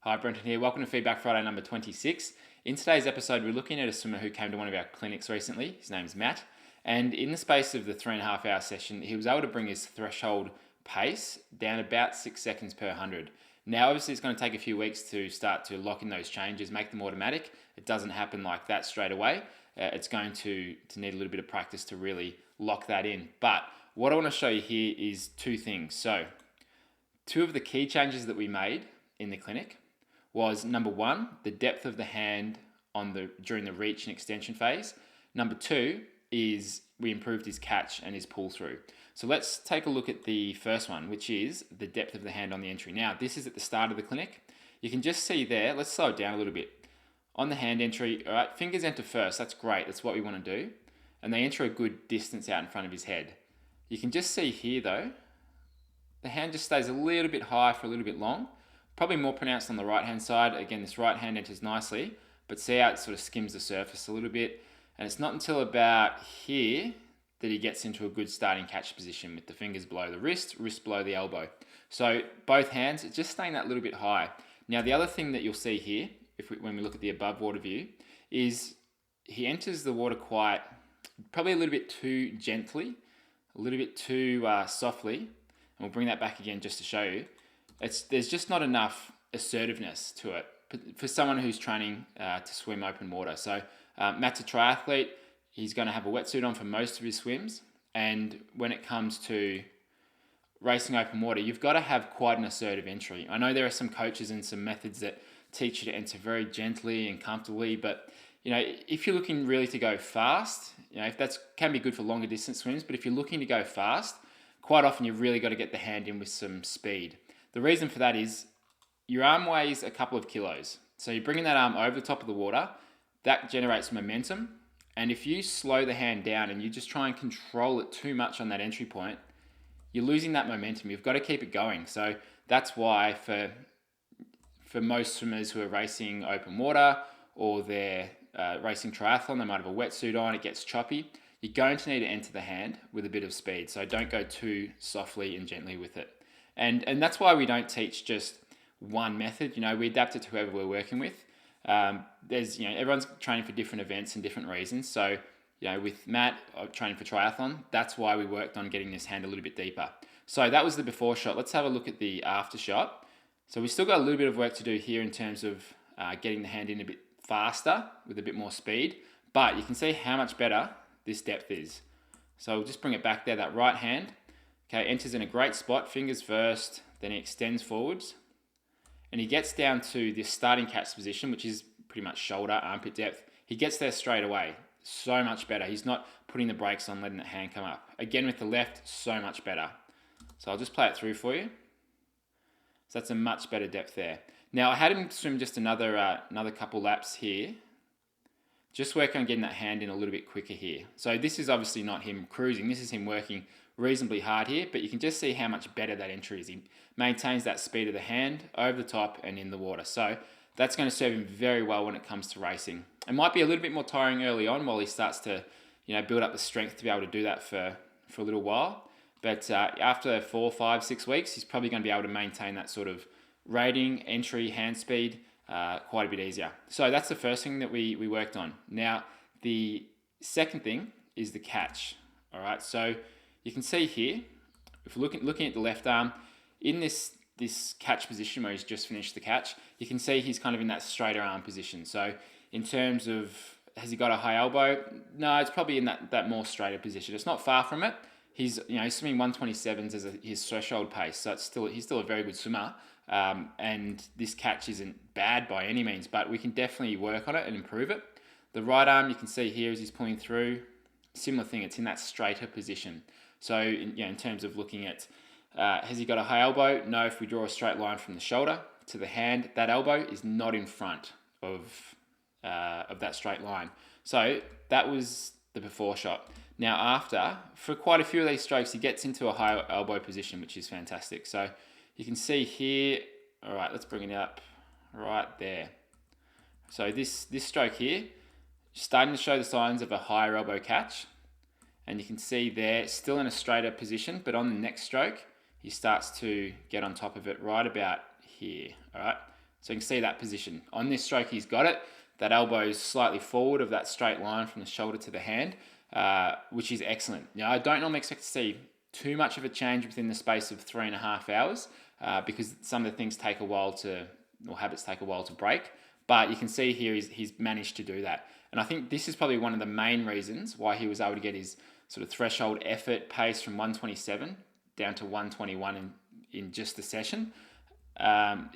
Hi, Brenton here. Welcome to Feedback Friday number 26. In today's episode, we're looking at a swimmer who came to one of our clinics recently. His name's Matt. And in the space of the 3.5 hour session, he was able to bring his threshold pace down about 6 seconds per 100. Now, obviously, it's going to take a few weeks to start to lock in those changes, make them automatic. It doesn't happen like that straight away. It's going to need a little bit of practice to really lock that in. But what I want to show you here is two things. So, two of the key changes that we made in the clinic was number one, the depth of the hand during the reach and extension phase. Number two is we improved his catch and his pull through. So let's take a look at the first one, which is the depth of the hand on the entry. Now, this is at the start of the clinic. You can just see there, let's slow it down a little bit. On the hand entry, all right, fingers enter first. That's great. That's what we want to do. And they enter a good distance out in front of his head. You can just see here though, the hand just stays a little bit high for a little bit long. Probably more pronounced on the right hand side. Again, this right hand enters nicely, but see how it sort of skims the surface a little bit. And it's not until about here that he gets into a good starting catch position with the fingers below the wrist below the elbow. So both hands, it's just staying that little bit high. Now the other thing that you'll see here, when we look at the above water view, is he enters the water probably a little bit too gently, a little bit too softly. And we'll bring that back again just to show you. There's just not enough assertiveness to it for someone who's training to swim open water. So Matt's a triathlete. He's going to have a wetsuit on for most of his swims. And when it comes to racing open water, you've got to have quite an assertive entry. I know there are some coaches and some methods that teach you to enter very gently and comfortably, but if you're looking really to go fast, if that can be good for longer distance swims, but if you're looking to go fast, quite often you've really got to get the hand in with some speed. The reason for that is your arm weighs a couple of kilos. So you're bringing that arm over the top of the water, that generates momentum. And if you slow the hand down and you just try and control it too much on that entry point, you're losing that momentum. You've got to keep it going. So that's why for most swimmers who are racing open water or they're racing triathlon, they might have a wetsuit on, it gets choppy. You're going to need to enter the hand with a bit of speed. So don't go too softly and gently with it. And that's why we don't teach just one method. We adapt it to whoever we're working with. Everyone's training for different events and different reasons. So, with Matt training for triathlon, that's why we worked on getting this hand a little bit deeper. So that was the before shot. Let's have a look at the after shot. So we still got a little bit of work to do here in terms of getting the hand in a bit faster with a bit more speed, but you can see how much better this depth is. So we'll just bring it back there, that right hand. Okay, enters in a great spot, fingers first, then he extends forwards. And he gets down to this starting catch position, which is pretty much shoulder, armpit depth. He gets there straight away. So much better. He's not putting the brakes on, letting that hand come up. Again, with the left, so much better. So I'll just play it through for you. So that's a much better depth there. Now, I had him swim just another couple laps here. Just work on getting that hand in a little bit quicker here. So this is obviously not him cruising. This is him working reasonably hard here, but you can just see how much better that entry is. He maintains that speed of the hand over the top and in the water. So that's going to serve him very well when it comes to racing. It might be a little bit more tiring early on while he starts to build up the strength to be able to do that for a little while. But after 4, 5, 6 weeks, he's probably going to be able to maintain that sort of rating, entry, hand speed quite a bit easier. So that's the first thing that we worked on. Now, the second thing is the catch. All right, so you can see here, if we're looking at the left arm, in this catch position where he's just finished the catch, you can see he's kind of in that straighter arm position. So in terms of, has he got a high elbow? No, it's probably in that more straighter position. It's not far from it. He's swimming 127s as his threshold pace, so he's still a very good swimmer. And this catch isn't bad by any means, but we can definitely work on it and improve it. The right arm, you can see here as he's pulling through, similar thing, it's in that straighter position. So in terms of looking at, has he got a high elbow? No, if we draw a straight line from the shoulder to the hand, that elbow is not in front of that straight line. So that was the before shot. Now after, for quite a few of these strokes, he gets into a high elbow position, which is fantastic. So you can see here, all right, let's bring it up right there. So this stroke here, starting to show the signs of a higher elbow catch. And you can see there, still in a straighter position, but on the next stroke, he starts to get on top of it right about here, all right? So you can see that position. On this stroke, he's got it. That elbow is slightly forward of that straight line from the shoulder to the hand, which is excellent. Now, I don't normally expect to see too much of a change within the space of 3.5 hours because some of the things take a while to, or habits take a while to break. But you can see here he's managed to do that. And I think this is probably one of the main reasons why he was able to get his sort of threshold effort pace from 127 down to 121 in just the session.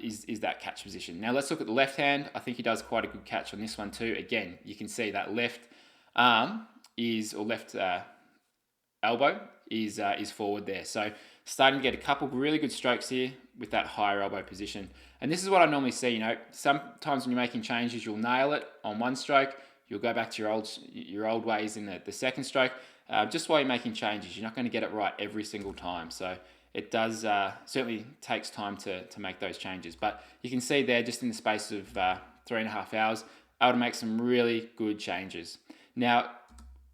Is that catch position. Now let's look at the left hand. I think he does quite a good catch on this one too. Again, you can see that left arm left elbow is forward there. So starting to get a couple really good strokes here with that higher elbow position. And this is what I normally see. You know, sometimes when you're making changes, you'll nail it on one stroke. You'll go back to your old ways in the second stroke. Just while you're making changes, you're not going to get it right every single time. So it does certainly takes time to make those changes. But you can see there, just in the space of 3.5 hours, able to make some really good changes. Now,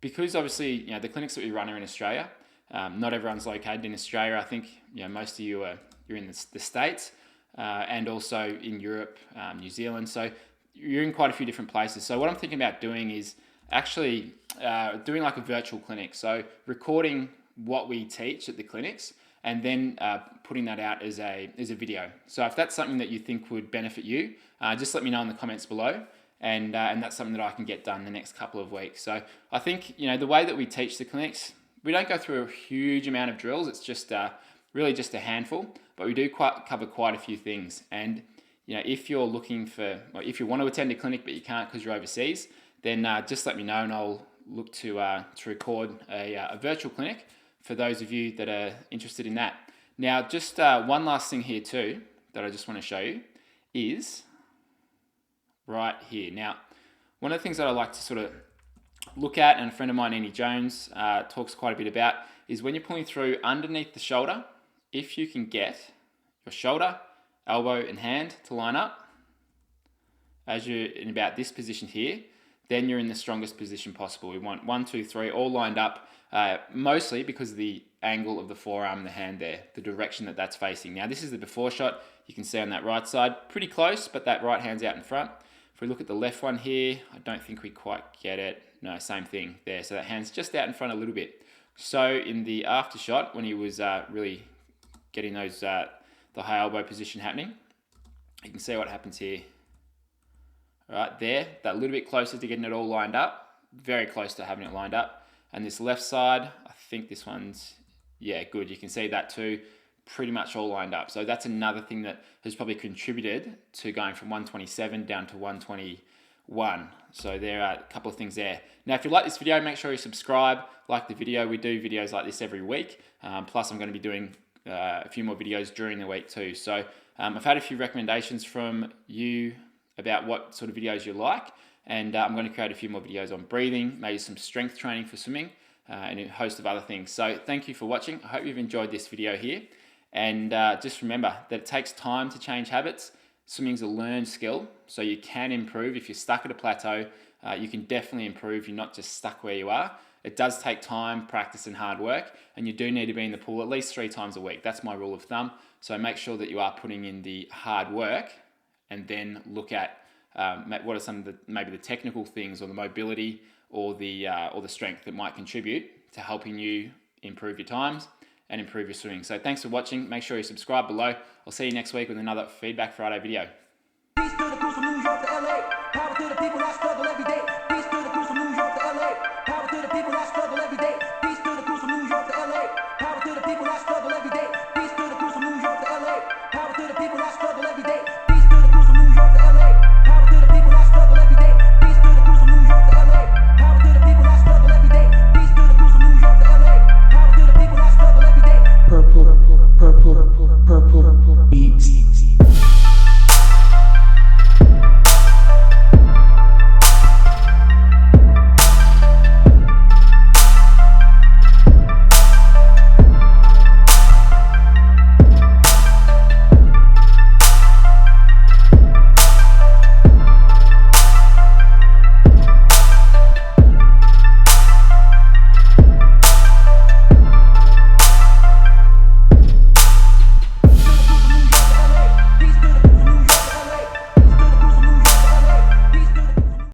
because obviously, you know, the clinics that we run are in Australia, not everyone's located in Australia. I think, you know, most of you you're in the States and also in Europe, New Zealand. So you're in quite a few different places. So what I'm thinking about doing is actually doing like a virtual clinic. So recording what we teach at the clinics and then putting that out as a video. So if that's something that you think would benefit you, just let me know in the comments below. And that's something that I can get done the next couple of weeks. So I think, you know, the way that we teach the clinics, we don't go through a huge amount of drills. It's just really just a handful, but we do cover quite a few things. And, you know, if you're looking for, or if you want to attend a clinic but you can't because you're overseas, then just let me know and I'll look to record a virtual clinic for those of you that are interested in that. Now, just one last thing here too that I just want to show you is right here. Now, one of the things that I like to sort of look at, and a friend of mine, Annie Jones, talks quite a bit about, is when you're pulling through underneath the shoulder, if you can get your shoulder, elbow and hand to line up as you're in about this position here, then you're in the strongest position possible. We want 1, 2, 3 all lined up, mostly because of the angle of the forearm and the hand there, the direction that that's facing. Now, this is the before shot. You can see on that right side, pretty close, but that right hand's out in front. If we look at the left one here, I don't think we quite get it. No, same thing there. So that hand's just out in front a little bit. So in the after shot, when he was really getting those the high elbow position happening, you can see what happens here. Right there, that little bit closer to getting it all lined up, very close to having it lined up. And this left side, I think this one's, yeah, good. You can see that too, pretty much all lined up. So that's another thing that has probably contributed to going from 127 down to 121. So there are a couple of things there. Now, if you like this video, make sure you subscribe, like the video. We do videos like this every week. Plus, I'm going to be doing a few more videos during the week too. So I've had a few recommendations from you about what sort of videos you like, and I'm going to create a few more videos on breathing, maybe some strength training for swimming, and a host of other things. So thank you for watching. I hope you've enjoyed this video here, and just remember that it takes time to change habits. Swimming's a learned skill, so you can improve. If you're stuck at a plateau, you can definitely improve. You're not just stuck where you are. It does take time, practice, and hard work, and you do need to be in the pool at least 3 times a week. That's my rule of thumb. So make sure that you are putting in the hard work, and then look at what are some of the maybe the technical things or the mobility or the strength that might contribute to helping you improve your times and improve your swimming. So thanks for watching. Make sure you subscribe below. I'll see you next week with another Feedback Friday video. Peace to the crew from New York to LA. Power to the people that struggle every day.